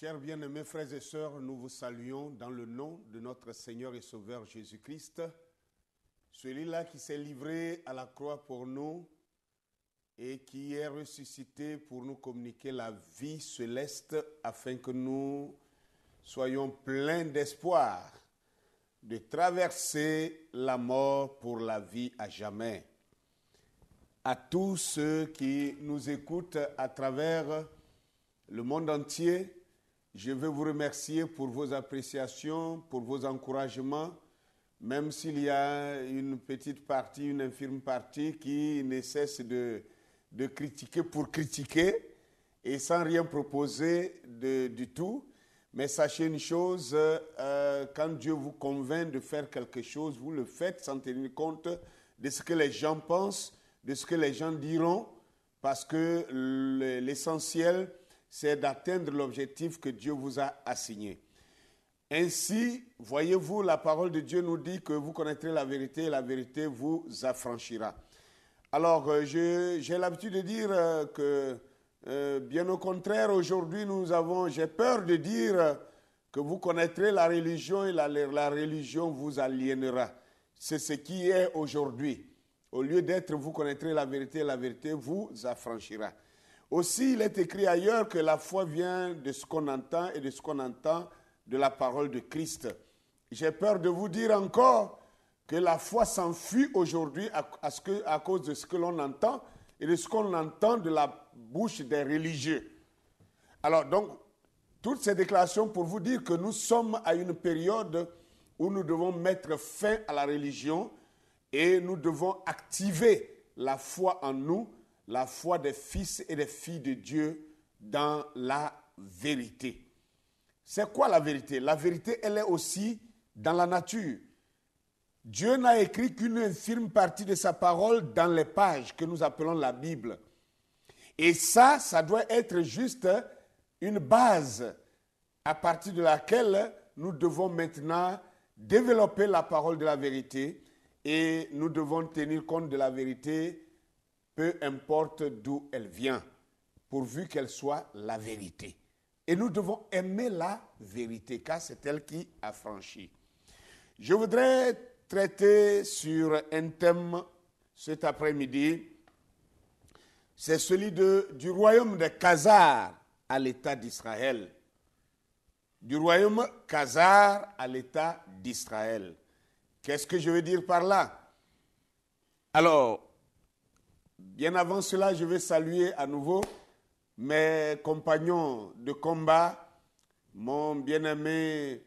Chers bien-aimés frères et sœurs, nous vous saluons dans le nom de notre Seigneur et Sauveur Jésus-Christ, celui-là qui s'est livré à la croix pour nous et qui est ressuscité pour nous communiquer la vie céleste afin que nous soyons pleins d'espoir de traverser la mort pour la vie à jamais. À tous ceux qui nous écoutent à travers le monde entier, je veux vous remercier pour vos appréciations, pour vos encouragements, même s'il y a une petite partie, une infime partie qui ne cesse de critiquer pour critiquer et sans rien proposer du tout. Mais sachez une chose, quand Dieu vous convainc de faire quelque chose, vous le faites sans tenir compte de ce que les gens pensent, de ce que les gens diront, parce que l'essentiel, c'est d'atteindre l'objectif que Dieu vous a assigné. Ainsi, voyez-vous, la parole de Dieu nous dit que vous connaîtrez la vérité et la vérité vous affranchira. Alors, j'ai l'habitude de dire que, bien au contraire, aujourd'hui, j'ai peur de dire que vous connaîtrez la religion et la religion vous aliénera. C'est ce qui est aujourd'hui. Au lieu d'être, vous connaîtrez la vérité et la vérité vous affranchira. Aussi, il est écrit ailleurs que la foi vient de ce qu'on entend et de ce qu'on entend de la parole de Christ. J'ai peur de vous dire encore que la foi s'enfuit aujourd'hui à cause de ce que l'on entend et de ce qu'on entend de la bouche des religieux. Alors donc, toutes ces déclarations pour vous dire que nous sommes à une période où nous devons mettre fin à la religion et nous devons activer la foi en nous, la foi des fils et des filles de Dieu dans la vérité. C'est quoi la vérité? La vérité, elle est aussi dans la nature. Dieu n'a écrit qu'une infime partie de sa parole dans les pages que nous appelons la Bible. Et ça doit être juste une base à partir de laquelle nous devons maintenant développer la parole de la vérité et nous devons tenir compte de la vérité, peu importe d'où elle vient, pourvu qu'elle soit la vérité. Et nous devons aimer la vérité, car c'est elle qui affranchit. Je voudrais traiter sur un thème cet après-midi, c'est celui du royaume de Khazar à l'État d'Israël. Du royaume Khazar à l'État d'Israël. Qu'est-ce que je veux dire par là? Alors, bien avant cela, je vais saluer à nouveau mes compagnons de combat, mon bien-aimé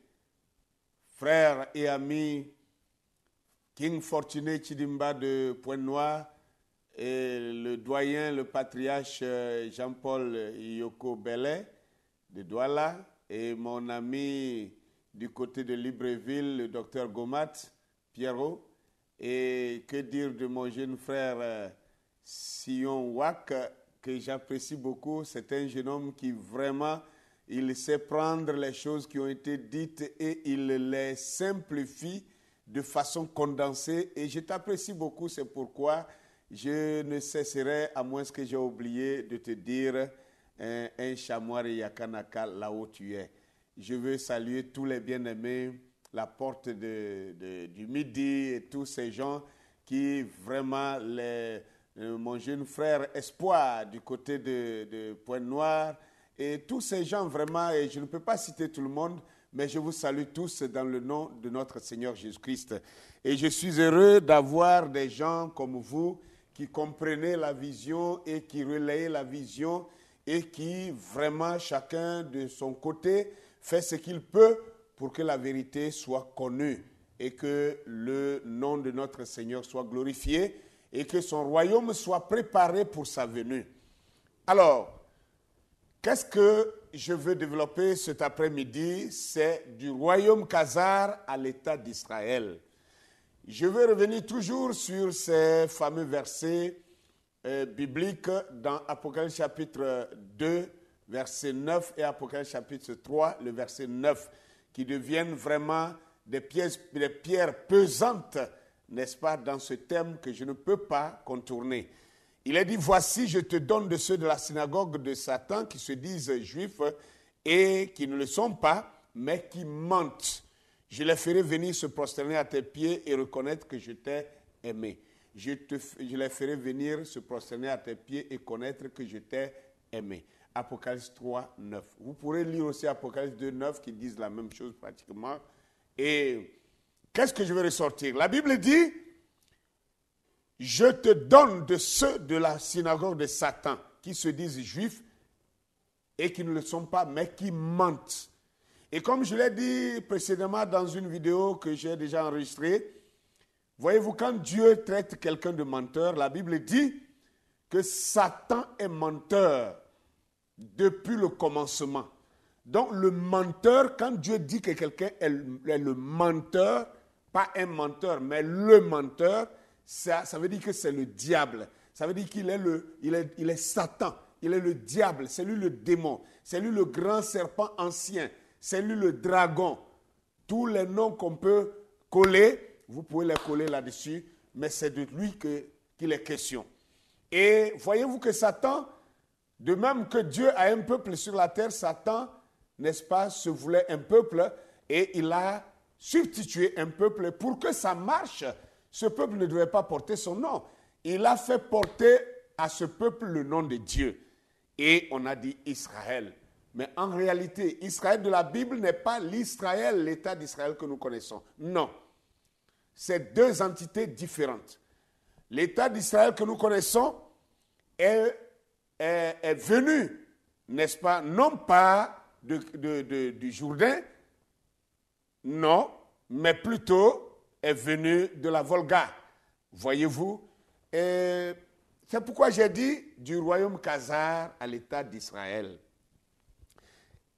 frère et ami King Fortuné Chidimba de Pointe-Noire et le doyen, le patriarche Jean-Paul Yoko Bellet de Douala et mon ami du côté de Libreville, le docteur Gomat Pierrot, et que dire de mon jeune frère Sion Wak, que j'apprécie beaucoup. C'est un jeune homme qui vraiment, il sait prendre les choses qui ont été dites et il les simplifie de façon condensée. Et je t'apprécie beaucoup, c'est pourquoi je ne cesserai, à moins que j'ai oublié de te dire un chamois et yakanaka là où tu es. Je veux saluer tous les bien-aimés, la porte du Midi et tous ces gens qui vraiment, mon jeune frère Espoir du côté de Pointe-Noire et tous ces gens vraiment, et je ne peux pas citer tout le monde, mais je vous salue tous dans le nom de notre Seigneur Jésus-Christ. Et je suis heureux d'avoir des gens comme vous qui comprenez la vision et qui relayent la vision et qui vraiment, chacun de son côté, fait ce qu'il peut pour que la vérité soit connue et que le nom de notre Seigneur soit glorifié et que son royaume soit préparé pour sa venue. Alors, qu'est-ce que je veux développer cet après-midi? C'est du royaume Khazar à l'État d'Israël. Je veux revenir toujours sur ces fameux versets bibliques dans Apocalypse chapitre 2, verset 9 et Apocalypse chapitre 3, le verset 9, qui deviennent vraiment des pierres pesantes, n'est-ce pas, dans ce thème que je ne peux pas contourner. Il est dit, voici, je te donne de ceux de la synagogue de Satan qui se disent juifs et qui ne le sont pas, mais qui mentent. Je les ferai venir se prosterner à tes pieds et reconnaître que je t'ai aimé. Je les ferai venir se prosterner à tes pieds et connaître que je t'ai aimé. Apocalypse 3, 9. Vous pourrez lire aussi Apocalypse 2, 9 qui disent la même chose pratiquement. Et qu'est-ce que je vais ressortir? La Bible dit, je te donne de ceux de la synagogue de Satan qui se disent juifs et qui ne le sont pas, mais qui mentent. Et comme je l'ai dit précédemment dans une vidéo que j'ai déjà enregistrée, voyez-vous, quand Dieu traite quelqu'un de menteur, la Bible dit que Satan est menteur depuis le commencement. Donc le menteur, quand Dieu dit que quelqu'un est le menteur, pas un menteur, mais le menteur, ça veut dire que c'est le diable. Ça veut dire qu'il est il est Satan, il est le diable, c'est lui le démon, c'est lui le grand serpent ancien, c'est lui le dragon. Tous les noms qu'on peut coller, vous pouvez les coller là-dessus, mais c'est de lui qu'il est question. Et voyez-vous que Satan, de même que Dieu a un peuple sur la terre, Satan, n'est-ce pas, se voulait un peuple et il a substitué un peuple. Pour que ça marche, ce peuple ne devait pas porter son nom. Il a fait porter à ce peuple le nom de Dieu. Et on a dit Israël. Mais en réalité, Israël de la Bible n'est pas l'Israël, l'État d'Israël que nous connaissons. Non. C'est deux entités différentes. L'État d'Israël que nous connaissons est venu, n'est-ce pas, non pas du Jourdain, non, mais plutôt est venu de la Volga. Voyez-vous? Et c'est pourquoi j'ai dit du royaume khazar à l'État d'Israël.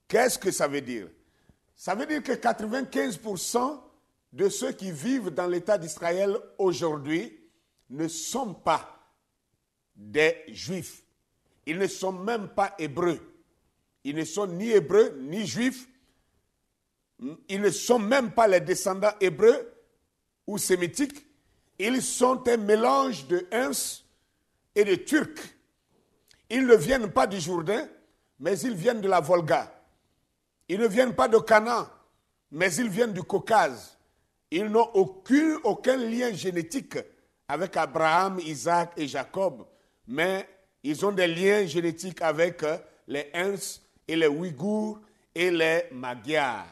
Qu'est-ce que ça veut dire? Ça veut dire que 95% de ceux qui vivent dans l'État d'Israël aujourd'hui ne sont pas des Juifs. Ils ne sont même pas hébreux. Ils ne sont ni hébreux ni juifs. Ils ne sont même pas les descendants hébreux ou sémitiques. Ils sont un mélange de Huns et de Turcs. Ils ne viennent pas du Jourdain, mais ils viennent de la Volga. Ils ne viennent pas de Canaan, mais ils viennent du Caucase. Ils n'ont aucun lien génétique avec Abraham, Isaac et Jacob, mais ils ont des liens génétiques avec les Huns et les Ouïghours et les Magyars.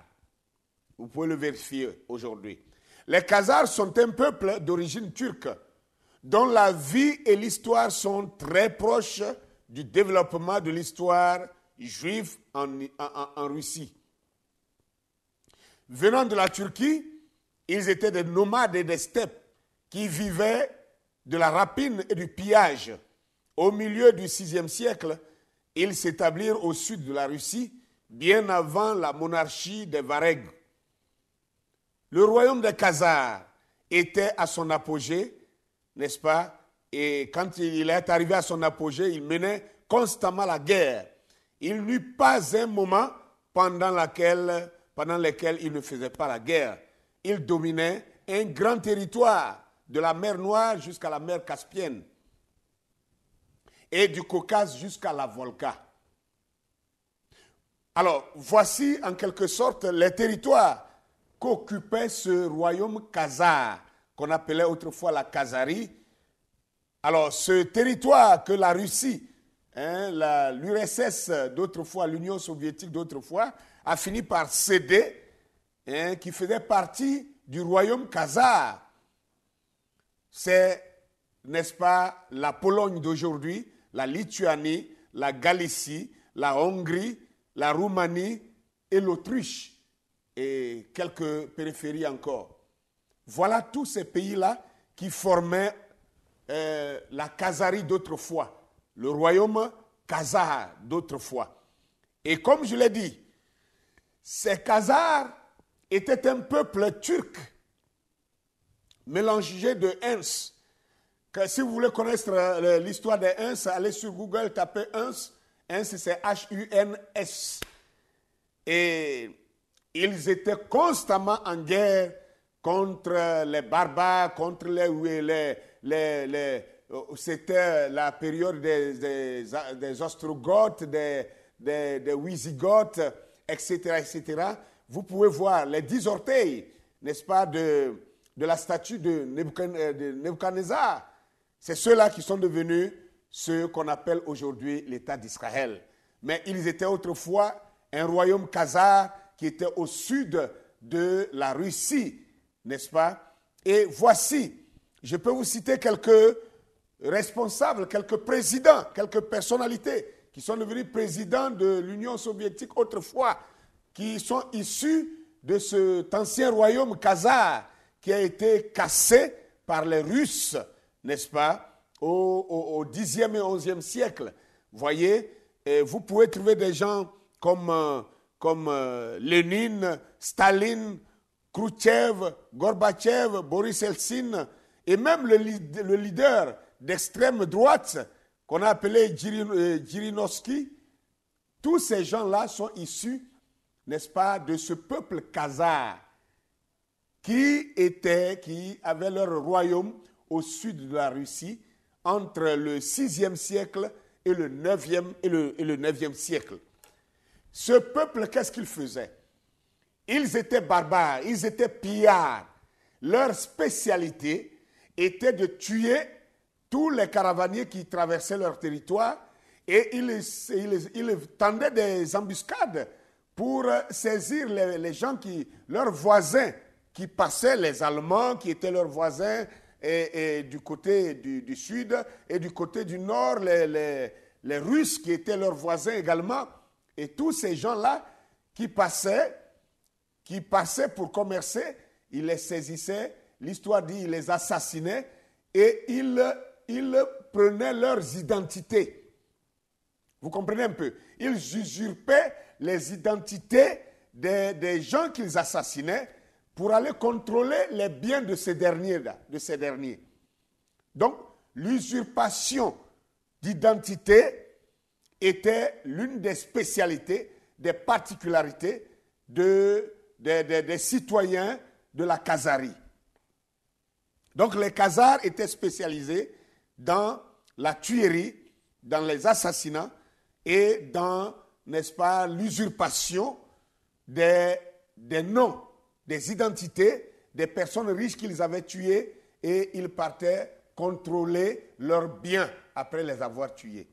Vous pouvez le vérifier aujourd'hui. Les Khazars sont un peuple d'origine turque dont la vie et l'histoire sont très proches du développement de l'histoire juive en Russie. Venant de la Turquie, ils étaient des nomades et des steppes qui vivaient de la rapine et du pillage. Au milieu du VIe siècle, ils s'établirent au sud de la Russie, bien avant la monarchie des Varegs. Le royaume des Khazars était à son apogée, n'est-ce pas? Et quand il est arrivé à son apogée, il menait constamment la guerre. Il n'y eut pas un moment pendant lequel il ne faisait pas la guerre. Il dominait un grand territoire, de la mer Noire jusqu'à la mer Caspienne, et du Caucase jusqu'à la Volga. Alors, voici en quelque sorte les territoires qu'occupait ce royaume khazar, qu'on appelait autrefois la Khazarie. Alors, ce territoire que la Russie, l'URSS d'autrefois, l'Union soviétique d'autrefois, a fini par céder, qui faisait partie du royaume khazar. C'est, n'est-ce pas, la Pologne d'aujourd'hui, la Lituanie, la Galicie, la Hongrie, la Roumanie et l'Autriche, et quelques périphéries encore. Voilà tous ces pays-là qui formaient la Khazarie d'autrefois, le royaume khazar d'autrefois. Et comme je l'ai dit, ces Khazars étaient un peuple turc mélangé de Huns. Si vous voulez connaître l'histoire des Huns, allez sur Google, tapez Huns. Huns, c'est H-U-N-S. Et ils étaient constamment en guerre contre les barbares, contre c'était la période des Ostrogoths, des Wisigoths, etc., etc., vous pouvez voir les 10 orteils, n'est-ce pas, de la statue de Nebuchadnezzar. C'est ceux-là qui sont devenus ceux qu'on appelle aujourd'hui l'État d'Israël. Mais ils étaient autrefois un royaume khazar qui était au sud de la Russie, n'est-ce pas? Et voici, je peux vous citer quelques responsables, quelques présidents, quelques personnalités qui sont devenus présidents de l'Union soviétique autrefois, qui sont issus de cet ancien royaume khazar qui a été cassé par les Russes, n'est-ce pas, au Xe et XIe siècle. Vous voyez, vous pouvez trouver des gens comme Lénine, Staline, Khrouchtchev, Gorbatchev, Boris Eltsine, et même le leader d'extrême droite qu'on a appelé Jirinovsky. Tous ces gens-là sont issus, n'est-ce pas, de ce peuple khazar qui avait leur royaume au sud de la Russie entre le VIe siècle et le IXe siècle. Ce peuple, qu'est-ce qu'il faisait? Ils étaient barbares, ils étaient pillards. Leur spécialité était de tuer tous les caravaniers qui traversaient leur territoire et ils tendaient des embuscades pour saisir les gens leurs voisins qui passaient, les Allemands qui étaient leurs voisins et du côté du sud et du côté du nord, les Russes qui étaient leurs voisins également. Et tous ces gens-là qui passaient pour commercer, ils les saisissaient, l'histoire dit, ils les assassinaient et ils prenaient leurs identités. Vous comprenez un peu? Ils usurpaient les identités des gens qu'ils assassinaient pour aller contrôler les biens de ces derniers. Donc, l'usurpation d'identité était l'une des spécialités, des particularités des citoyens de la Khazarie. Donc les Khazars étaient spécialisés dans la tuerie, dans les assassinats et dans, n'est-ce pas, l'usurpation des noms, des identités des personnes riches qu'ils avaient tuées et ils partaient contrôler leurs biens après les avoir tués.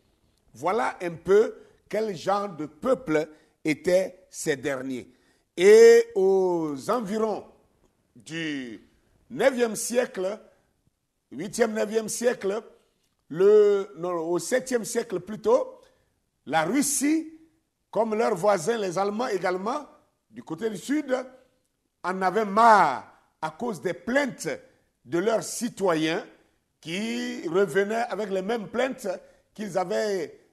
Voilà un peu quel genre de peuple étaient ces derniers. Et aux environs du 9e siècle, 8e, 9e siècle, au 7e siècle plutôt, la Russie, comme leurs voisins, les Allemands également, du côté du sud, en avaient marre à cause des plaintes de leurs citoyens qui revenaient avec les mêmes plaintes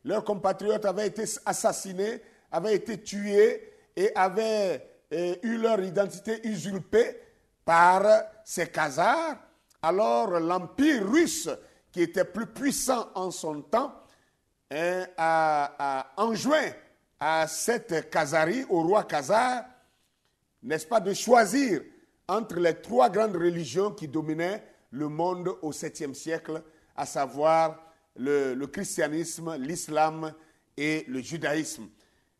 leurs compatriotes avaient été assassinés, avaient été tués et avaient eu leur identité usurpée par ces Khazars. Alors l'Empire russe, qui était plus puissant en son temps, a enjoint à cette Khazarie, au roi Khazar, n'est-ce pas, de choisir entre les 3 grandes religions qui dominaient le monde au 7e siècle, à savoir le christianisme, l'islam et le judaïsme.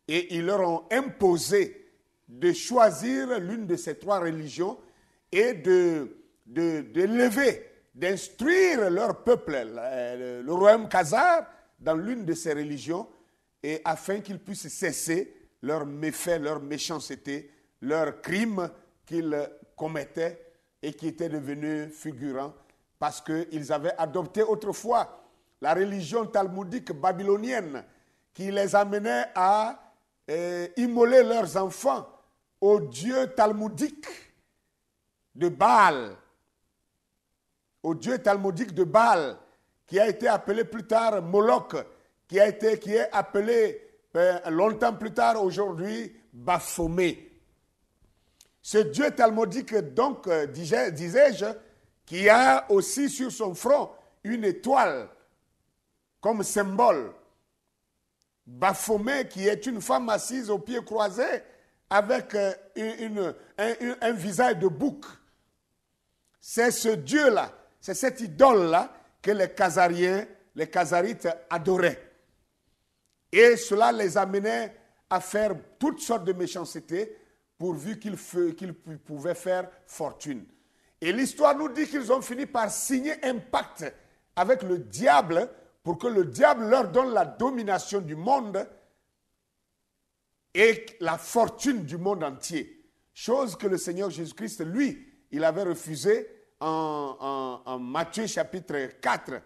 Et ils leur ont imposé de choisir l'une de ces 3 religions et d'élever, d'instruire leur peuple, le royaume khazar, dans l'une de ces religions, et afin qu'ils puissent cesser leurs méfaits, leurs méchancetés, leurs crimes qu'ils commettaient et qui étaient devenus figurants parce qu'ils avaient adopté autrefois la religion talmudique babylonienne qui les amenait à immoler leurs enfants au dieu talmudique de Baal, au dieu talmudique de Baal, qui a été appelé plus tard Moloch, qui est appelé longtemps plus tard aujourd'hui Baphomet. Ce dieu talmudique, donc, disais-je, qui a aussi sur son front une étoile comme symbole. Baphomet, qui est une femme assise aux pieds croisés avec un visage de bouc. C'est ce Dieu-là, c'est cette idole-là que les Khazarites adoraient. Et cela les amenait à faire toutes sortes de méchancetés pourvu qu'ils pouvaient faire fortune. Et l'histoire nous dit qu'ils ont fini par signer un pacte avec le diable pour que le diable leur donne la domination du monde et la fortune du monde entier. Chose que le Seigneur Jésus-Christ, lui, il avait refusé en Matthieu chapitre 4.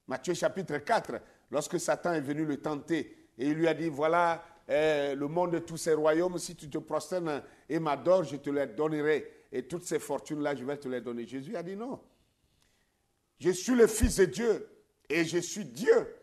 Matthieu chapitre 4, lorsque Satan est venu le tenter et il lui a dit, voilà le monde de tous ces royaumes, si tu te prosternes et m'adores, je te les donnerai. Et toutes ces fortunes-là, je vais te les donner. Jésus a dit non. Je suis le Fils de Dieu et je suis Dieu.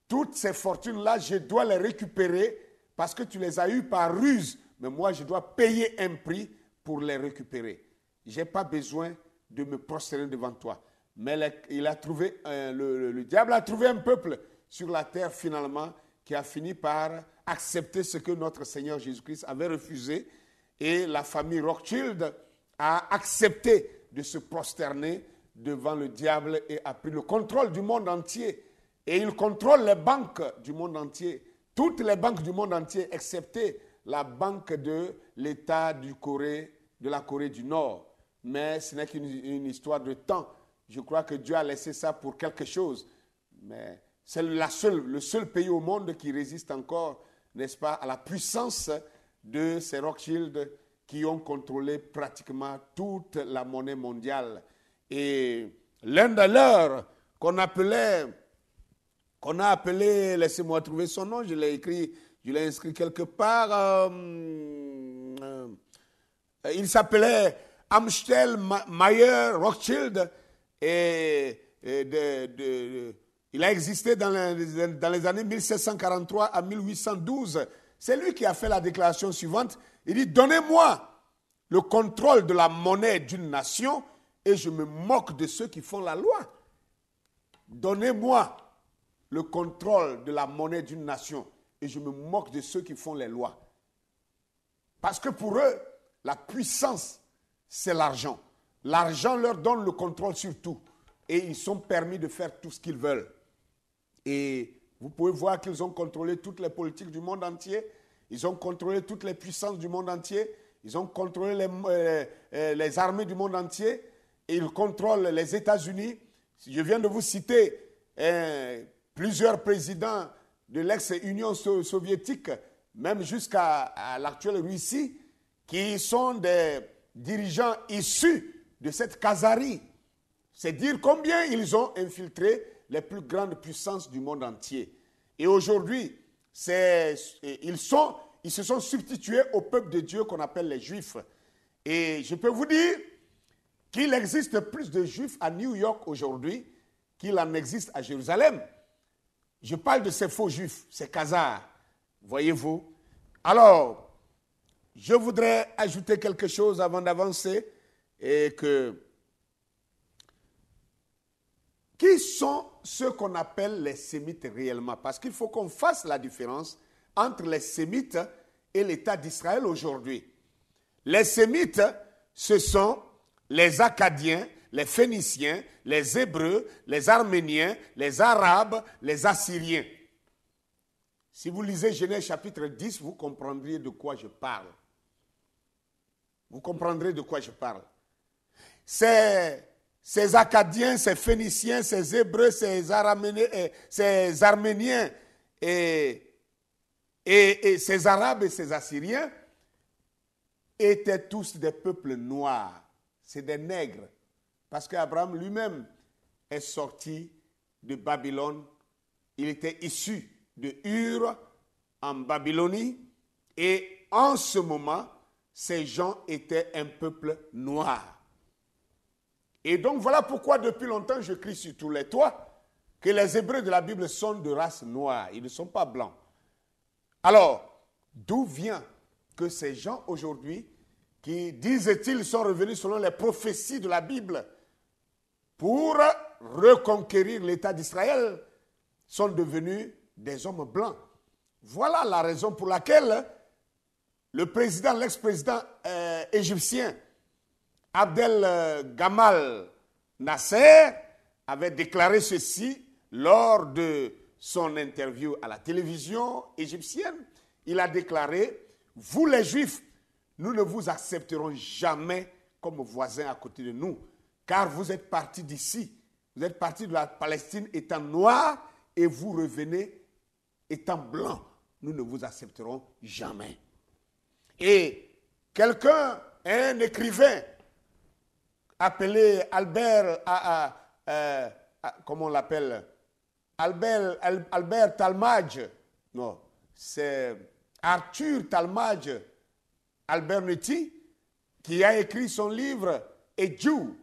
Toutes ces fortunes-là, je dois les récupérer parce que tu les as eues par ruse. Mais moi, je dois payer un prix pour les récupérer. Je n'ai pas besoin de me prosterner devant toi. Mais il a trouvé, le diable a trouvé un peuple sur la terre finalement qui a fini par accepter ce que notre Seigneur Jésus-Christ avait refusé. Et la famille Rothschild a accepté de se prosterner devant le diable et a pris le contrôle du monde entier. Et il contrôle les banques du monde entier. Toutes les banques du monde entier, excepté la banque de l'État de la Corée du Nord. Mais ce n'est qu'une histoire de temps. Je crois que Dieu a laissé ça pour quelque chose. Mais c'est le seul pays au monde qui résiste encore, n'est-ce pas, à la puissance de ces Rothschild qui ont contrôlé pratiquement toute la monnaie mondiale. Et l'un de leurs, qu'on a appelé, laissez-moi trouver son nom, je l'ai inscrit quelque part, il s'appelait Amstel Mayer Rothschild et il a existé dans les années 1743 à 1812. C'est lui qui a fait la déclaration suivante. Il dit, donnez-moi le contrôle de la monnaie d'une nation et je me moque de ceux qui font la loi. Donnez-moi le contrôle de la monnaie d'une nation et je me moque de ceux qui font les lois. Parce que pour eux, la puissance, c'est l'argent. L'argent leur donne le contrôle sur tout et ils sont permis de faire tout ce qu'ils veulent. Et vous pouvez voir qu'ils ont contrôlé toutes les politiques du monde entier. Ils ont contrôlé toutes les puissances du monde entier. Ils ont contrôlé les armées du monde entier. Et ils contrôlent les États-Unis. Je viens de vous citer plusieurs présidents de l'ex-Union soviétique, même jusqu'à l'actuelle Russie, qui sont des dirigeants issus de cette casarie. C'est dire combien ils ont infiltré les plus grandes puissances du monde entier. Et aujourd'hui, ils se sont substitués au peuple de Dieu qu'on appelle les Juifs. Et je peux vous dire qu'il existe plus de Juifs à New York aujourd'hui qu'il en existe à Jérusalem. Je parle de ces faux Juifs, ces Khazars, voyez-vous. Alors, je voudrais ajouter quelque chose avant d'avancer et que qui sont ceux qu'on appelle les Sémites réellement? Parce qu'il faut qu'on fasse la différence entre les Sémites et l'État d'Israël aujourd'hui. Les Sémites, ce sont les Akkadiens, les Phéniciens, les Hébreux, les Arméniens, les Arabes, les Assyriens. Si vous lisez Genèse chapitre 10, vous comprendrez de quoi je parle. Vous comprendrez de quoi je parle. Ces Akkadiens, ces Phéniciens, ces Hébreux, ces Arméniens et ces Arabes et ces Assyriens étaient tous des peuples noirs. C'est des nègres. Parce qu'Abraham lui-même est sorti de Babylone. Il était issu de Ur en Babylonie. Et en ce moment, ces gens étaient un peuple noir. Et donc voilà pourquoi depuis longtemps je crie sur tous les toits que les Hébreux de la Bible sont de race noire. Ils ne sont pas blancs. Alors, d'où vient que ces gens aujourd'hui qui, disent-ils, sont revenus selon les prophéties de la Bible pour reconquérir l'État d'Israël, sont devenus des hommes blancs? Voilà la raison pour laquelle l'ex-président égyptien, Abdel Gamal Nasser, avait déclaré ceci lors de son interview à la télévision égyptienne, il a déclaré, vous les Juifs, nous ne vous accepterons jamais comme voisins à côté de nous, car vous êtes partis d'ici, vous êtes partis de la Palestine étant noirs et vous revenez étant blancs. Nous ne vous accepterons jamais. Et quelqu'un, un écrivain appelé Albert, comment on l'appelle, Albert Talmadge, non, c'est Arthur Talmadge Albernetti, qui a écrit son livre « A Jew »,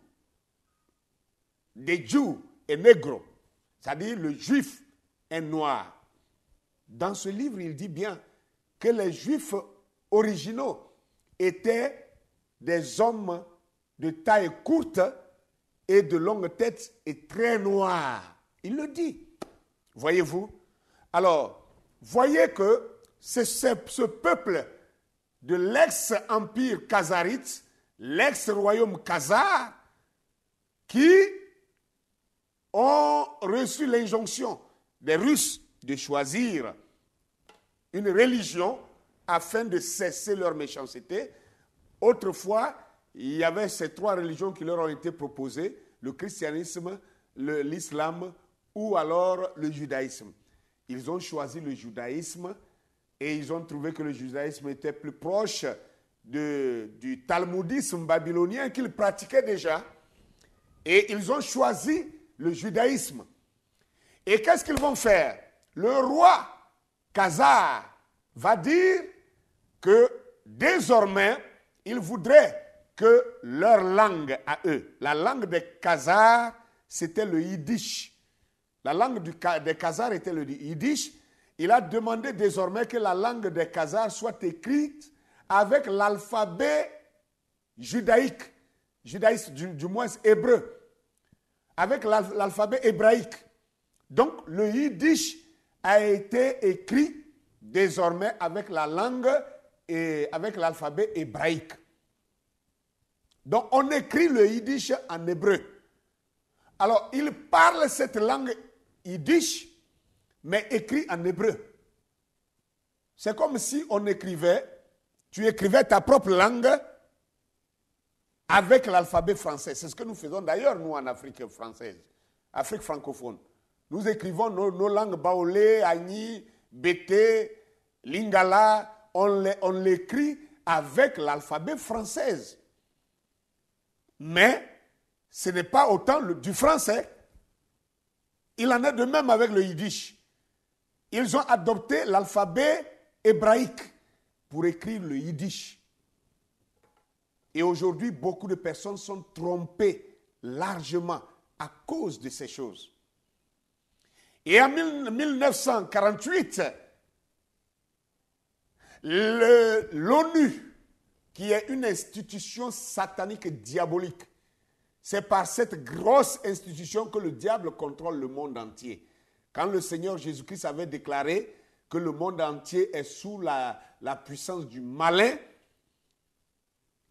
des Jews et négro, c'est-à-dire le juif est noir. Dans ce livre, il dit bien que les Juifs originaux étaient des hommes de taille courte et de longue tête et très noirs. Il le dit. Voyez-vous? Alors, voyez que c'est ce peuple de l'ex-empire khazarite, l'ex-royaume khazar, qui ont reçu l'injonction des Russes de choisir une religion afin de cesser leur méchanceté. Autrefois, il y avait ces trois religions qui leur ont été proposées, le christianisme, l'islam ou alors le judaïsme. Ils ont choisi le judaïsme et ils ont trouvé que le judaïsme était plus proche du talmudisme babylonien qu'ils pratiquaient déjà. Et ils ont choisi le judaïsme. Et qu'est-ce qu'ils vont faire? Le roi khazar va dire que désormais, il voudrait que leur langue à eux, la langue des Khazars, c'était le Yiddish. La langue des Khazars était le Yiddish. Il a demandé désormais que la langue des Khazars soit écrite avec l'alphabet judaïque, du moins hébreu, avec l'alphabet hébraïque. Donc, le Yiddish a été écrit désormais avec la langue et avec l'alphabet hébraïque. Donc, on écrit le Yiddish en hébreu. Alors, ils parlent cette langue Yiddish, mais écrit en hébreu. C'est comme si tu écrivais ta propre langue avec l'alphabet français. C'est ce que nous faisons d'ailleurs, nous, en Afrique française, Afrique francophone. Nous écrivons nos langues baoulé, agni, bété, lingala, on l'écrit avec l'alphabet français. Mais ce n'est pas autant du français. Il en est de même avec le yiddish. Ils ont adopté l'alphabet hébraïque pour écrire le yiddish. Et aujourd'hui, beaucoup de personnes sont trompées largement à cause de ces choses. Et en 1948, l'ONU, qui est une institution satanique et diabolique, c'est par cette grosse institution que le diable contrôle le monde entier. Quand le Seigneur Jésus-Christ avait déclaré que le monde entier est sous la puissance du malin,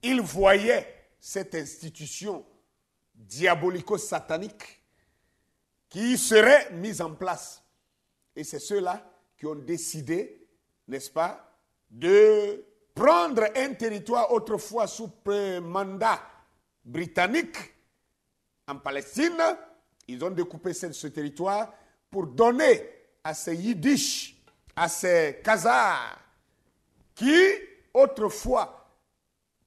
il voyait cette institution diabolico-satanique qui serait mise en place. Et c'est ceux-là qui ont décidé, n'est-ce pas, de prendre un territoire autrefois sous mandat britannique en Palestine. Ils ont découpé ce territoire pour donner à ces Yiddish, à ces Khazars, qui autrefois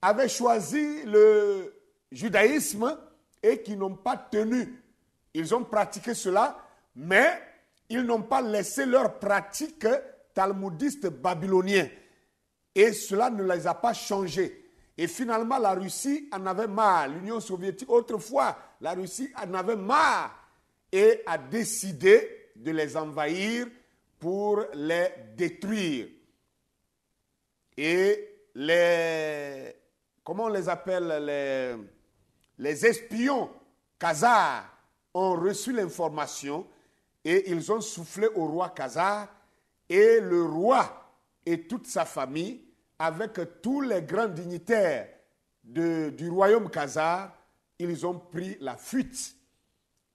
avaient choisi le judaïsme et qui n'ont pas tenu. Ils ont pratiqué cela, mais ils n'ont pas laissé leur pratique talmudiste babylonien. Et cela ne les a pas changés. Et finalement, la Russie en avait marre. L'Union soviétique, autrefois, la Russie en avait marre et a décidé de les envahir pour les détruire. Et comment on les appelle, les espions khazars ont reçu l'information et ils ont soufflé au roi khazar, et le roi et toute sa famille, avec tous les grands dignitaires du royaume khazar, ils ont pris la fuite.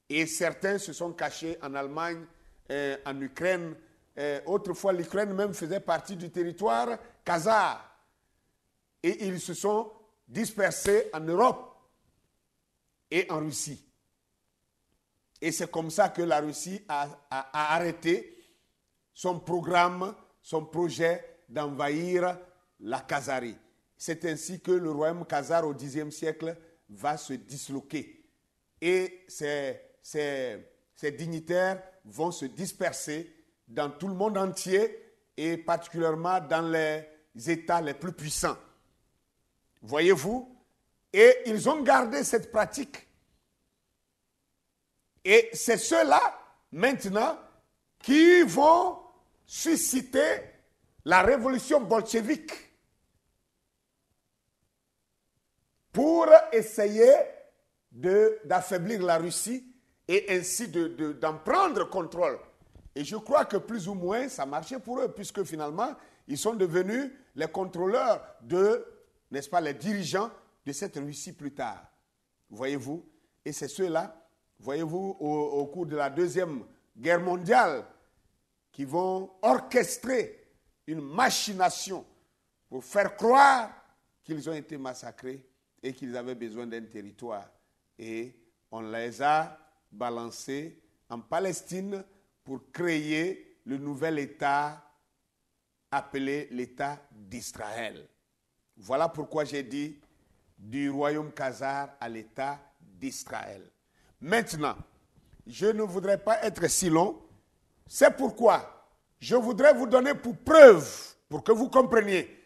Et certains se sont cachés en Allemagne, en Ukraine. Autrefois, l'Ukraine même faisait partie du territoire khazar. Et ils se sont dispersés en Europe et en Russie. Et c'est comme ça que la Russie a arrêté son programme, son projet d'envahir la Khazarie. C'est ainsi que le royaume khazar au Xe siècle va se disloquer. Et ces dignitaires vont se disperser dans tout le monde entier et particulièrement dans les États les plus puissants. Voyez-vous? Et ils ont gardé cette pratique. Et c'est ceux-là, maintenant, qui vont susciter la révolution bolchevique pour essayer d'affaiblir la Russie et ainsi d'en prendre contrôle. Et je crois que plus ou moins, ça marchait pour eux, puisque finalement, ils sont devenus les contrôleurs n'est-ce pas, les dirigeants de cette Russie plus tard. Voyez-vous? Et c'est ceux-là, voyez-vous, au cours de la Deuxième Guerre mondiale, qui vont orchestrer une machination pour faire croire qu'ils ont été massacrés et qu'ils avaient besoin d'un territoire. Et on les a balancés en Palestine pour créer le nouvel État appelé l'État d'Israël. Voilà pourquoi j'ai dit du royaume khazar à l'État d'Israël. Maintenant, je ne voudrais pas être si long. C'est pourquoi je voudrais vous donner pour preuve, pour que vous compreniez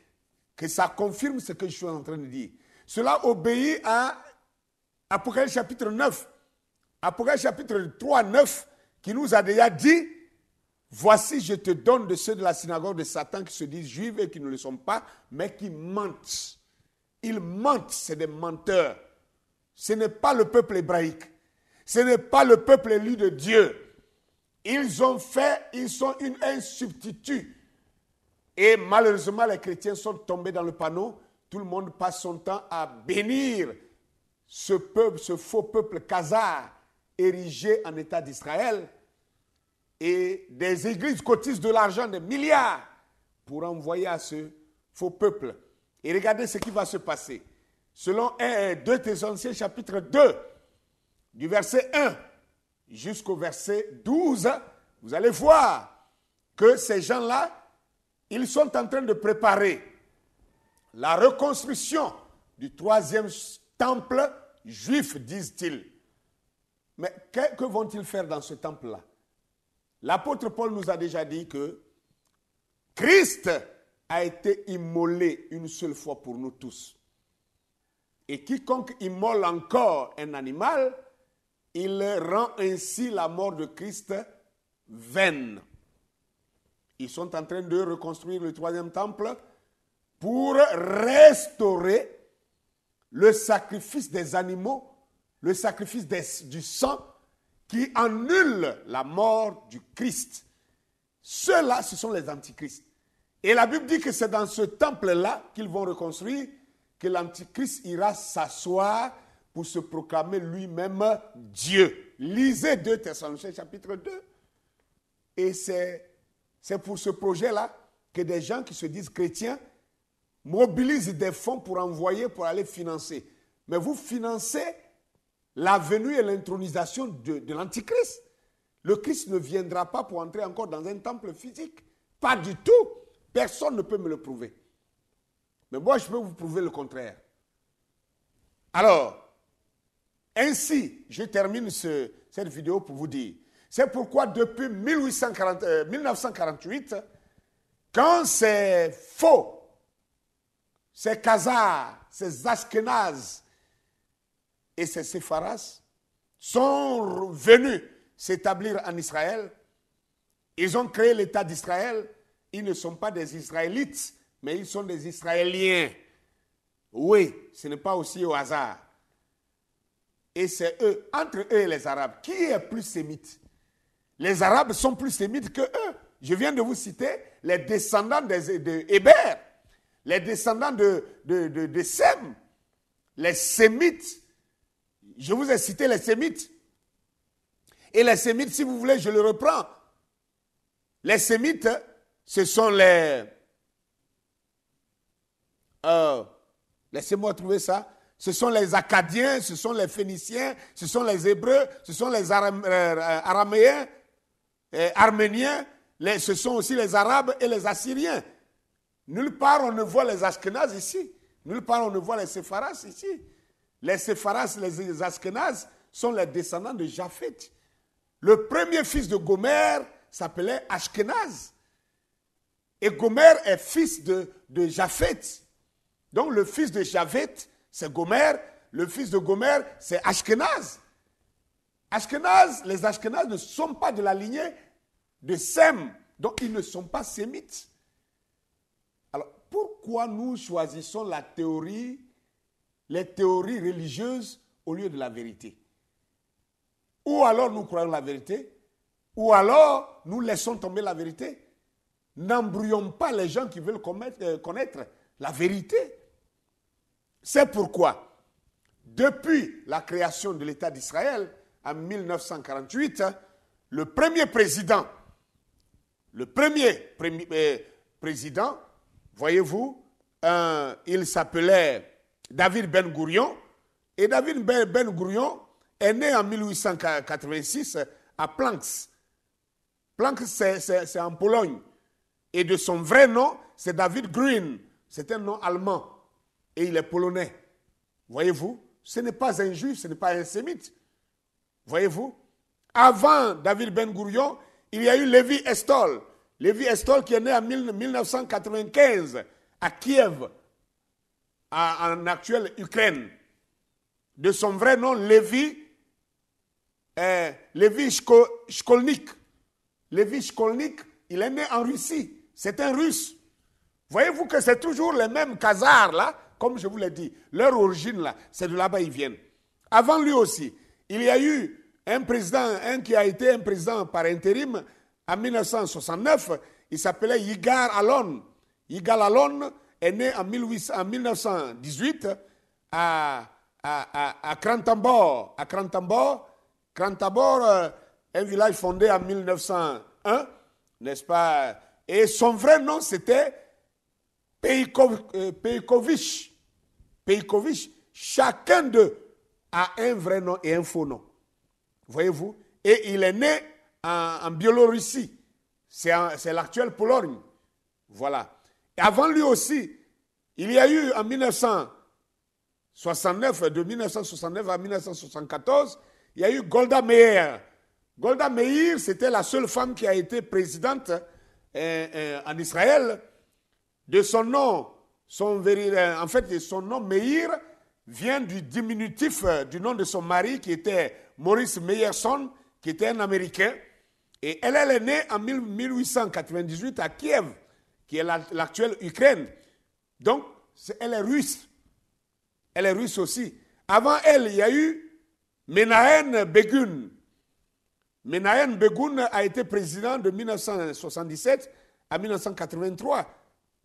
que ça confirme ce que je suis en train de dire. Cela obéit à Apocalypse chapitre 9. Apocalypse chapitre 3, 9, qui nous a déjà dit: voici, je te donne de ceux de la synagogue de Satan qui se disent juifs et qui ne le sont pas, mais qui mentent. Ils mentent, c'est des menteurs. Ce n'est pas le peuple hébraïque. Ce n'est pas le peuple élu de Dieu. Ils sont un substitut. Et malheureusement, les chrétiens sont tombés dans le panneau. Tout le monde passe son temps à bénir ce peuple, ce faux peuple khazar, érigé en État d'Israël. Et des églises cotisent de l'argent, des milliards, pour envoyer à ce faux peuple. Et regardez ce qui va se passer. Selon 2 Thessaloniciens chapitre 2, du verset 1 jusqu'au verset 12, vous allez voir que ces gens-là, ils sont en train de préparer la reconstruction du 3e temple juif, disent-ils. Mais que vont-ils faire dans ce temple-là? L'apôtre Paul nous a déjà dit que Christ a été immolé une seule fois pour nous tous. Et quiconque immole encore un animal, il rend ainsi la mort de Christ vaine. Ils sont en train de reconstruire le 3e temple pour restaurer le sacrifice des animaux, le sacrifice du sang qui annule la mort du Christ. Ceux-là, ce sont les antichrists. Et la Bible dit que c'est dans ce temple-là qu'ils vont reconstruire que l'antichrist ira s'asseoir pour se proclamer lui-même Dieu. Lisez 2 Thessaloniciens chapitre 2. Et c'est pour ce projet-là que des gens qui se disent chrétiens mobilisent des fonds pour envoyer, pour aller financer. Mais vous financez la venue et l'intronisation de l'antichrist. Le Christ ne viendra pas pour entrer encore dans un temple physique. Pas du tout. Personne ne peut me le prouver. Mais moi, je peux vous prouver le contraire. Alors, ainsi, je termine cette vidéo pour vous dire. C'est pourquoi depuis 1948, quand ces faux, ces khazars, ces ashkénazes et ces sépharas sont venus s'établir en Israël, ils ont créé l'État d'Israël. Ils ne sont pas des Israélites, mais ils sont des Israéliens. Oui, ce n'est pas aussi au hasard. Et c'est eux, entre eux et les Arabes, qui est plus sémite? Les Arabes sont plus sémites que eux. Je viens de vous citer les descendants de Héber, les descendants de Sem, les Sémites. Je vous ai cité les Sémites. Et les Sémites, si vous voulez, je le reprends. Les Sémites, ce sont les... laissez-moi trouver ça. Ce sont les Acadiens, ce sont les Phéniciens, ce sont les Hébreux, ce sont les Araméens, Arméniens, ce sont aussi les Arabes et les Assyriens. Nulle part on ne voit les Ashkénazes ici. Nulle part on ne voit les Sépharas ici. Les Sépharas, les Ashkénazes sont les descendants de Japheth. Le premier fils de Gomer s'appelait Ashkénaz. Et Gomer est fils de Japheth. Donc le fils de Japheth, c'est Gomer. Le fils de Gomer, c'est Ashkénaz. Les Ashkénazes ne sont pas de la lignée de Sem. Donc ils ne sont pas sémites. Alors pourquoi nous choisissons les théories religieuses au lieu de la vérité? Ou alors nous croyons la vérité, ou alors nous laissons tomber la vérité. N'embrouillons pas les gens qui veulent connaître la vérité. C'est pourquoi, depuis la création de l'État d'Israël en 1948, le premier président, voyez-vous, il s'appelait David Ben Gourion, et David Ben Gourion est né en 1886 à Plansk. Plansk, c'est en Pologne. Et de son vrai nom, c'est David Green. C'est un nom allemand. Et il est polonais. Voyez-vous, ce n'est pas un juif, ce n'est pas un sémite. Voyez-vous, avant David Ben Gourion, il y a eu Lévi Estol. Lévi Estol qui est né en 1995 à Kiev, en actuelle Ukraine. De son vrai nom, Lévi Shkolnik. Lévi Shkolnik, il est né en Russie. C'est un Russe. Voyez-vous que c'est toujours les mêmes Khazars, là, comme je vous l'ai dit. Leur origine, là, c'est de là-bas ils viennent. Avant lui aussi, il y a eu un qui a été un président par intérim en 1969. Il s'appelait Yigal Allon. Yigal Allon est né en 1918 à Krantambor. À Krantambor, un village fondé en 1901, n'est-ce pas? Et son vrai nom, c'était Peïkovitch. Peïkovitch. Chacun d'eux a un vrai nom et un faux nom. Voyez-vous? Et il est né en Biélorussie. C'est l'actuelle Pologne. Voilà. Et avant lui aussi, il y a eu en 1969, de 1969 à 1974, il y a eu Golda Meir. Golda Meir, c'était la seule femme qui a été présidente en Israël. De son nom, son nom Meir vient du diminutif du nom de son mari qui était Maurice Meyerson, qui était un Américain. Et elle est née en 1898 à Kiev, qui est l'actuelle Ukraine. Donc, elle est russe. Elle est russe aussi. Avant elle, il y a eu Menahem Begun. Menahem Begun a été président de 1977 à 1983.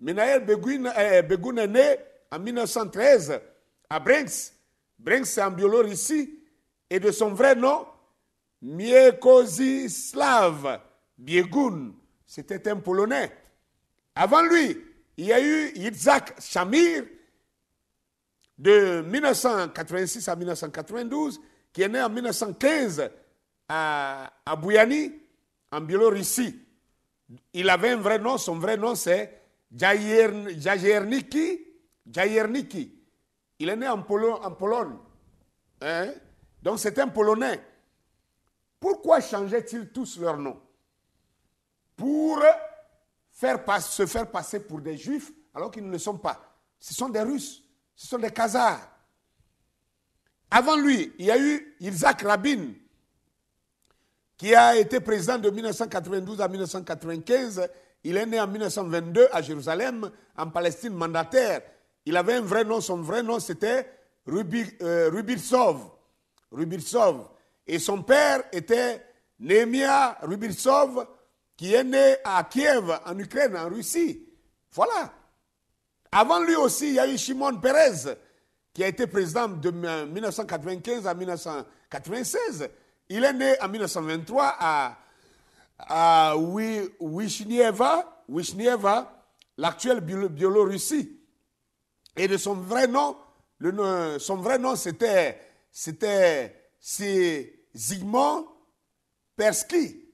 Menahem Begun est né en 1913 à Brensk. Brensk, c'est en Biélorussie. Et de son vrai nom, Miekozislav Biegun. C'était un Polonais. Avant lui, il y a eu Yitzhak Shamir, de 1986 à 1992, qui est né en 1915 à Bouyani, en Biélorussie. Il avait un vrai nom, son vrai nom c'est Jajerniki. Il est né en Pologne. Hein? Donc c'est un Polonais. Pourquoi changeaient-ils tous leur nom? Pour se faire passer pour des Juifs alors qu'ils ne le sont pas. Ce sont des Russes, ce sont des Khazars. Avant lui, il y a eu Yitzhak Rabin, qui a été président de 1992 à 1995. Il est né en 1922 à Jérusalem, en Palestine, mandataire. Il avait un vrai nom, son vrai nom c'était Rubitsov. Et son père était Nehemia Rubitsov, qui est né à Kiev, en Ukraine, en Russie. Voilà. Avant lui aussi, il y a eu Shimon Peres, qui a été président de 1995 à 1996. Il est né en 1923 Wisnieva, l'actuelle Biélorussie. Et de son vrai nom, c'est Zygmunt Persky.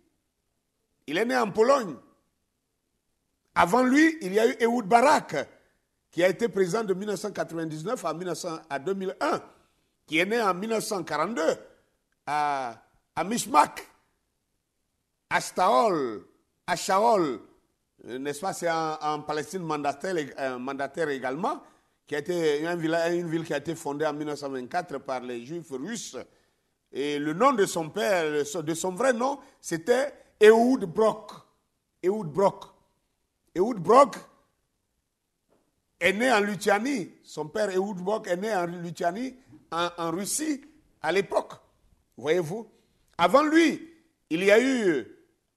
Il est né en Pologne. Avant lui, il y a eu Ehud Barak, qui a été président de 1999 à 2001, qui est né en 1942 à Mishmak, à Shaol, n'est-ce pas, c'est en Palestine mandataire également, qui a été une ville qui a été fondée en 1924 par les Juifs russes. Et le nom de son père, de son vrai nom, c'était Ehud Brock. Ehud Brock est né en Lituanie. Son père Ehud Brock est né en Lituanie, en Russie, à l'époque. Voyez-vous? Avant lui, il y a eu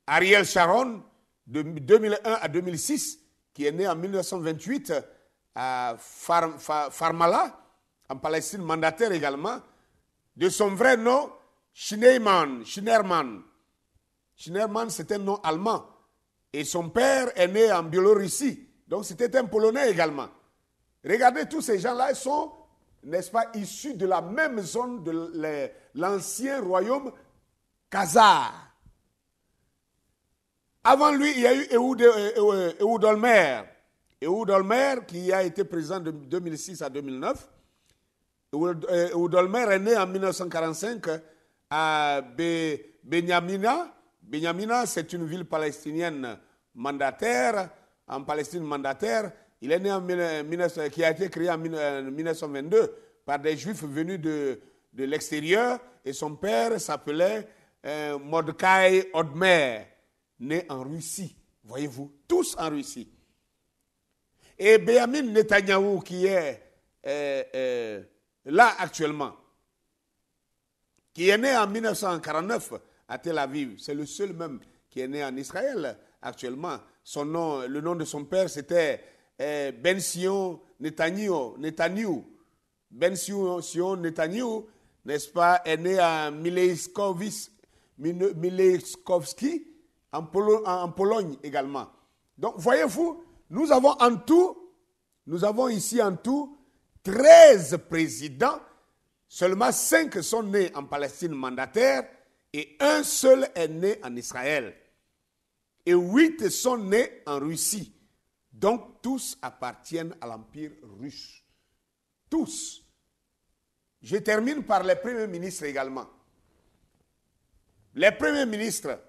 Ariel Sharon, de 2001 à 2006, qui est né en 1928 à Farmala, en Palestine, mandataire également. De son vrai nom, Schneemann, c'est un nom allemand. Et son père est né en Biélorussie. Donc c'était un Polonais également. Regardez, tous ces gens-là sont, n'est-ce pas, issus de la même zone de l'ancien royaume khazar. Avant lui, il y a eu Ehud Olmert. Ehud Olmert, qui a été président de 2006 à 2009. Ehud Olmert est né en 1945 à Benyamina. Benyamina, c'est une ville palestinienne mandataire, en Palestine mandataire. Il est né qui a été créé en 1922 par des Juifs venus de l'extérieur. Et son père s'appelait Mordechai Olmert, né en Russie. Voyez-vous, tous en Russie. Et Benjamin Netanyahou, qui est là actuellement, qui est né en 1949 à Tel Aviv, c'est le seul même qui est né en Israël actuellement. Le nom de son père, c'était Ben-Sion Netanyahu. Ben-Sion Netanyahu, n'est-ce pas, est né à Milejkowski, en Pologne également. Donc, voyez-vous, nous avons ici en tout 13 présidents, seulement 5 sont nés en Palestine mandataire et un seul est né en Israël. Et 8 sont nés en Russie. Donc, tous appartiennent à l'Empire russe. Tous. Je termine par les premiers ministres également. Les premiers ministres.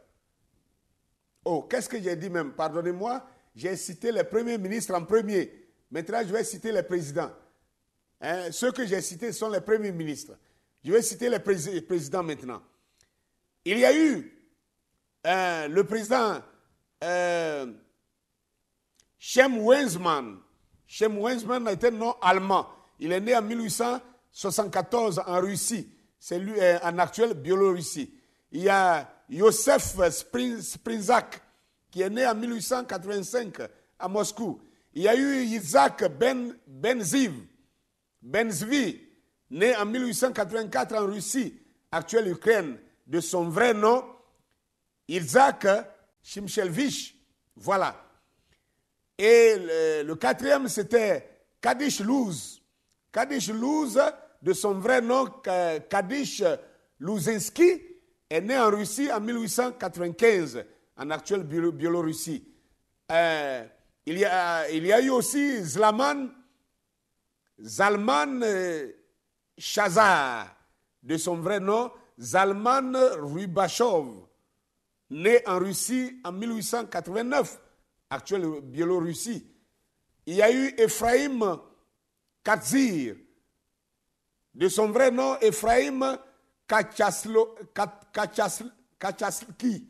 Oh, qu'est-ce que j'ai dit même? Pardonnez-moi, j'ai cité les premiers ministres en premier. Maintenant, je vais citer les présidents. Ceux que j'ai cités sont les premiers ministres. Je vais citer les présidents maintenant. Il y a eu le président Shem Weizmann. Shem Weizmann était un nom allemand. Il est né en 1874 en Russie. C'est lui en actuelle Biélorussie. Il y a Yosef Sprinzak, qui est né en 1885 à Moscou. Il y a eu Yitzhak Ben-Zvi, né en 1884 en Russie, actuelle Ukraine. De son vrai nom, Yitzhak Shimshelvich. Voilà. Et le quatrième, c'était Kadish Luz. Kadish Luz, de son vrai nom, Kadish Luzinski, est né en Russie en 1895, en actuelle Biélorussie. Il y a eu aussi Zalman Shazar, de son vrai nom, Zalman Rubachov, né en Russie en 1889, actuelle Biélorussie. Il y a eu Ephraim Katzir, de son vrai nom, Ephraim Kachalski,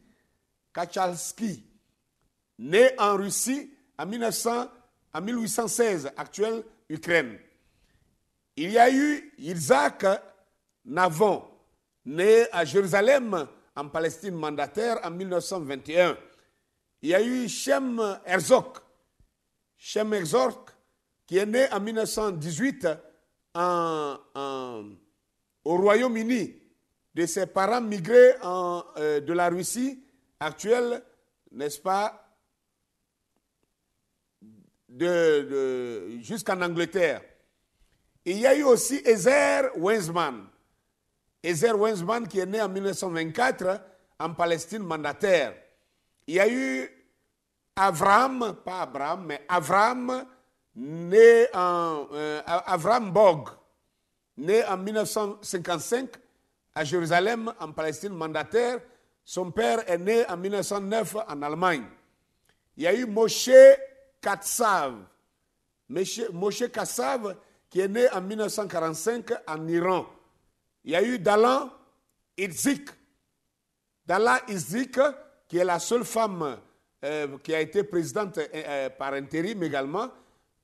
né en Russie en 1816, actuelle Ukraine. Il y a eu Yitzhak Navon, né à Jérusalem, en Palestine mandataire, en 1921. Il y a eu Shem Herzog, qui est né en 1918 au Royaume-Uni, de ses parents migrés de la Russie actuelle, n'est-ce pas, jusqu'en Angleterre. Il y a eu aussi Ezer Weizmann. Ezer Weizmann qui est né en 1924 en Palestine mandataire. Il y a eu Avram, pas Abraham, mais Avram, né en Avram Bog, né en 1955 à Jérusalem, en Palestine mandataire. Son père est né en 1909 en Allemagne. Il y a eu Moshe Katsav. Moshe Katsav qui est né en 1945 en Iran. Il y a eu Dalan Itzik. Dalan Itzik, qui est la seule femme qui a été présidente par intérim également,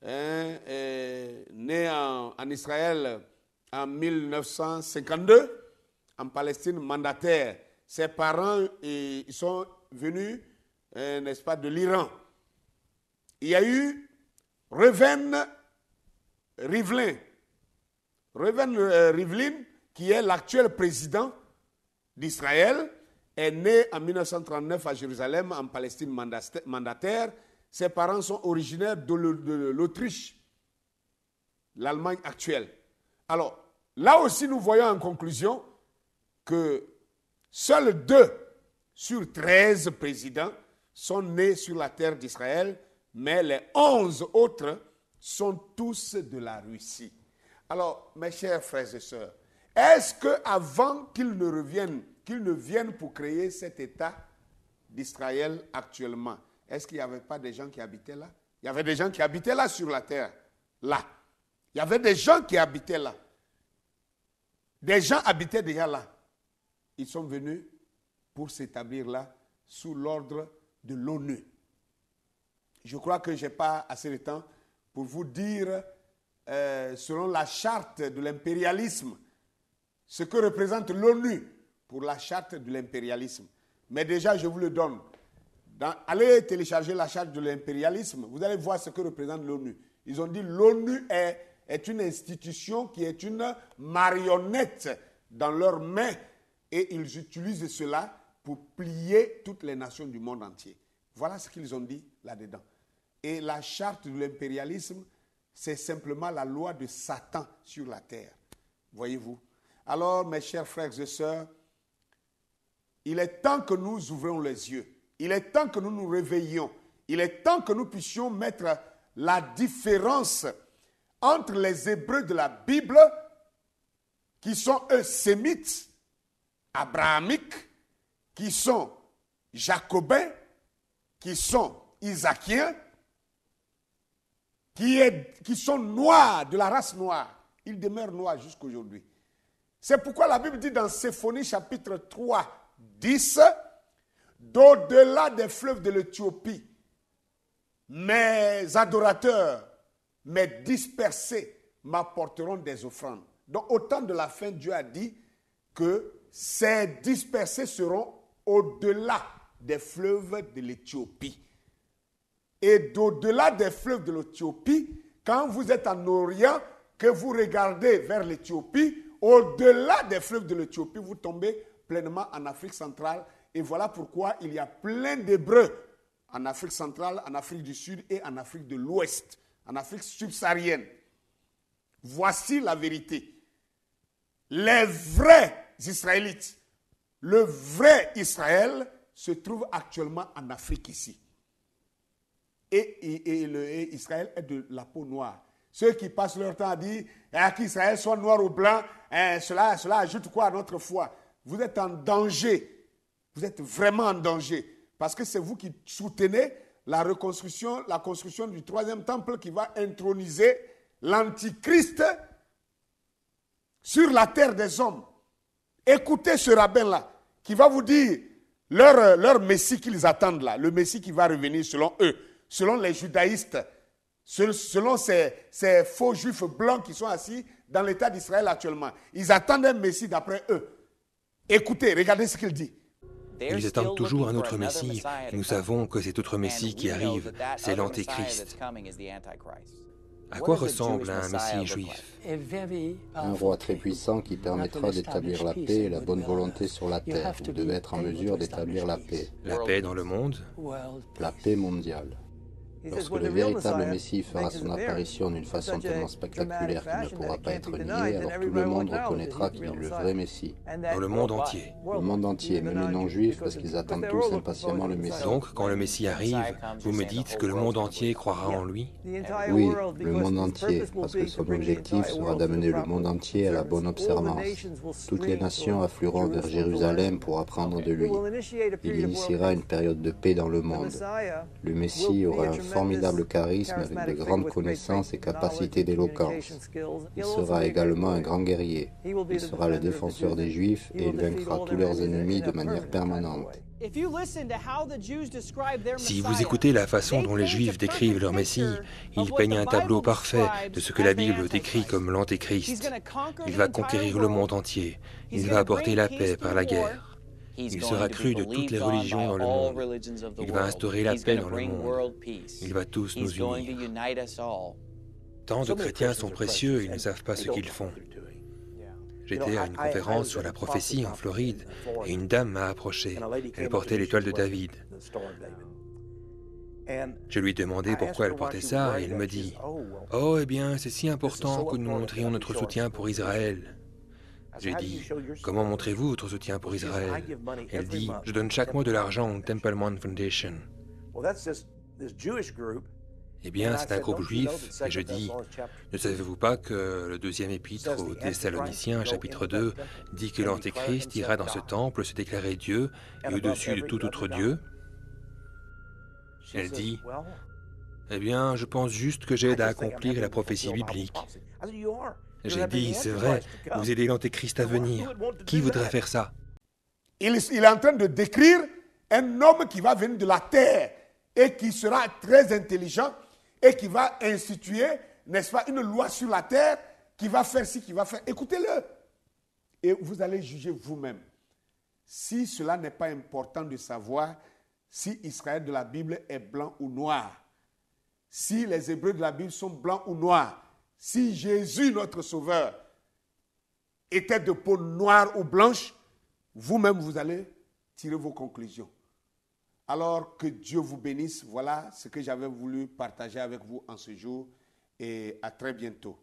née en Israël en 1952, en Palestine mandataire. Ses parents ils sont venus, n'est-ce pas, de l'Iran. Il y a eu Reuven Rivlin. Reuven Rivlin, qui est l'actuel président d'Israël, est né en 1939 à Jérusalem, en Palestine mandataire. Ses parents sont originaires de l'Autriche, l'Allemagne actuelle. Alors, là aussi, nous voyons en conclusion que seuls 2 sur 13 présidents sont nés sur la terre d'Israël, mais les 11 autres sont tous de la Russie. Alors, mes chers frères et sœurs, est-ce qu'avant qu'ils ne viennent pour créer cet État d'Israël actuellement, est-ce qu'il n'y avait pas des gens qui habitaient là? Il y avait des gens qui habitaient là sur la terre, là. Il y avait des gens qui habitaient là. Des gens habitaient déjà là. Ils sont venus pour s'établir là sous l'ordre de l'ONU. Je crois que je n'ai pas assez de temps pour vous dire, selon la charte de l'impérialisme, ce que représente l'ONU pour la charte de l'impérialisme. Mais déjà, je vous le donne. Allez télécharger la charte de l'impérialisme, vous allez voir ce que représente l'ONU. Ils ont dit l'ONU est une institution qui est une marionnette dans leurs mains et ils utilisent cela pour plier toutes les nations du monde entier. Voilà ce qu'ils ont dit là-dedans. Et la charte de l'impérialisme, c'est simplement la loi de Satan sur la terre. Voyez-vous? Alors, mes chers frères et sœurs, il est temps que nous ouvrions les yeux. Il est temps que nous nous réveillions. Il est temps que nous puissions mettre la différence entre les Hébreux de la Bible, qui sont eux sémites, abrahamiques, qui sont jacobins, qui sont isakiens, qui sont noirs, de la race noire. Ils demeurent noirs jusqu'aujourd'hui. C'est pourquoi la Bible dit dans Séphonie chapitre 3, 10, d'au-delà des fleuves de l'Éthiopie, mes adorateurs, mes dispersés m'apporteront des offrandes. Donc au temps de la fin, Dieu a dit que ces dispersés seront au-delà des fleuves de l'Éthiopie. Et d'au-delà des fleuves de l'Éthiopie, quand vous êtes en Orient, que vous regardez vers l'Éthiopie, au-delà des fleuves de l'Éthiopie, vous tombez pleinement en Afrique centrale. Et voilà pourquoi il y a plein d'Hébreux en Afrique centrale, en Afrique du Sud et en Afrique de l'Ouest, en Afrique subsaharienne. Voici la vérité. Les vrais Israélites, le vrai Israël se trouve actuellement en Afrique ici. Et Israël est de la peau noire. Ceux qui passent leur temps à dire qu'Israël soit noir ou blanc, cela ajoute quoi à notre foi? Vous êtes en danger. Vous êtes vraiment en danger. Parce que c'est vous qui soutenez la construction du 3e temple qui va introniser l'Antichrist sur la terre des hommes. Écoutez ce rabbin-là qui va vous dire leur Messie qu'ils attendent là, le Messie qui va revenir selon eux, selon les judaïstes, selon ces faux juifs blancs qui sont assis dans l'État d'Israël actuellement. Ils attendent un Messie d'après eux. Écoutez, regardez ce qu'il dit. Ils attendent toujours un autre Messie. Nous savons que cet autre Messie qui arrive, c'est l'Antéchrist. À quoi ressemble un Messie juif? Un roi très puissant qui permettra d'établir la paix et la bonne volonté sur la terre. Vous devez être en mesure d'établir la paix. La paix dans le monde? La paix mondiale. Lorsque le véritable Messie fera son apparition d'une façon tellement spectaculaire qu'il ne pourra pas être nié, alors tout le monde reconnaîtra qu'il est le vrai Messie. Dans le monde entier. Le monde entier, même les non-juifs, parce qu'ils attendent tous impatiemment le Messie. Donc, quand le Messie arrive, vous me dites que le monde entier croira en lui? Oui, le monde entier, parce que son objectif sera d'amener le monde entier à la bonne observance. Toutes les nations afflueront vers Jérusalem pour apprendre de lui. Il initiera une période de paix dans le monde. Le Messie aura un formidable charisme avec de grandes connaissances et capacités d'éloquence. Il sera également un grand guerrier. Il sera le défenseur des Juifs et il vaincra tous leurs ennemis de manière permanente. Si vous écoutez la façon dont les Juifs décrivent leur Messie, ils peignent un tableau parfait de ce que la Bible décrit comme l'Antéchrist. Il va conquérir le monde entier. Il va apporter la paix par la guerre. Il sera cru de toutes les religions dans le monde. Il va instaurer la paix dans le monde. Il va tous nous unir. Tant de chrétiens sont précieux, ils ne savent pas ce qu'ils font. J'étais à une conférence sur la prophétie en Floride et une dame m'a approché. Elle portait l'étoile de David. Je lui ai demandé pourquoi elle portait ça et elle me dit « Oh, eh bien, c'est si important que nous montrions notre soutien pour Israël. » J'ai dit « Comment montrez-vous votre soutien pour Israël ?» Elle dit « Je donne chaque mois de l'argent au Temple Mount Foundation. » Eh bien, c'est un groupe juif, et je dis « Ne savez-vous pas que le deuxième épître aux Thessaloniciens, chapitre 2, dit que l'Antéchrist ira dans ce temple se déclarer Dieu et au-dessus de tout autre Dieu ?» Elle dit « Eh bien, je pense juste que j'aide à accomplir la prophétie biblique. » J'ai dit, c'est vrai, vous aidez l'Antéchrist à venir. Qui voudrait faire ça? Il est en train de décrire un homme qui va venir de la terre et qui sera très intelligent et qui va instituer, n'est-ce pas, une loi sur la terre, qui va faire ci, qui va faire. Écoutez-le. Et vous allez juger vous-même. Si cela n'est pas important de savoir si Israël de la Bible est blanc ou noir, si les Hébreux de la Bible sont blancs ou noirs, si Jésus, notre Sauveur, était de peau noire ou blanche, vous-même, vous allez tirer vos conclusions. Alors que Dieu vous bénisse. Voilà ce que j'avais voulu partager avec vous en ce jour et à très bientôt.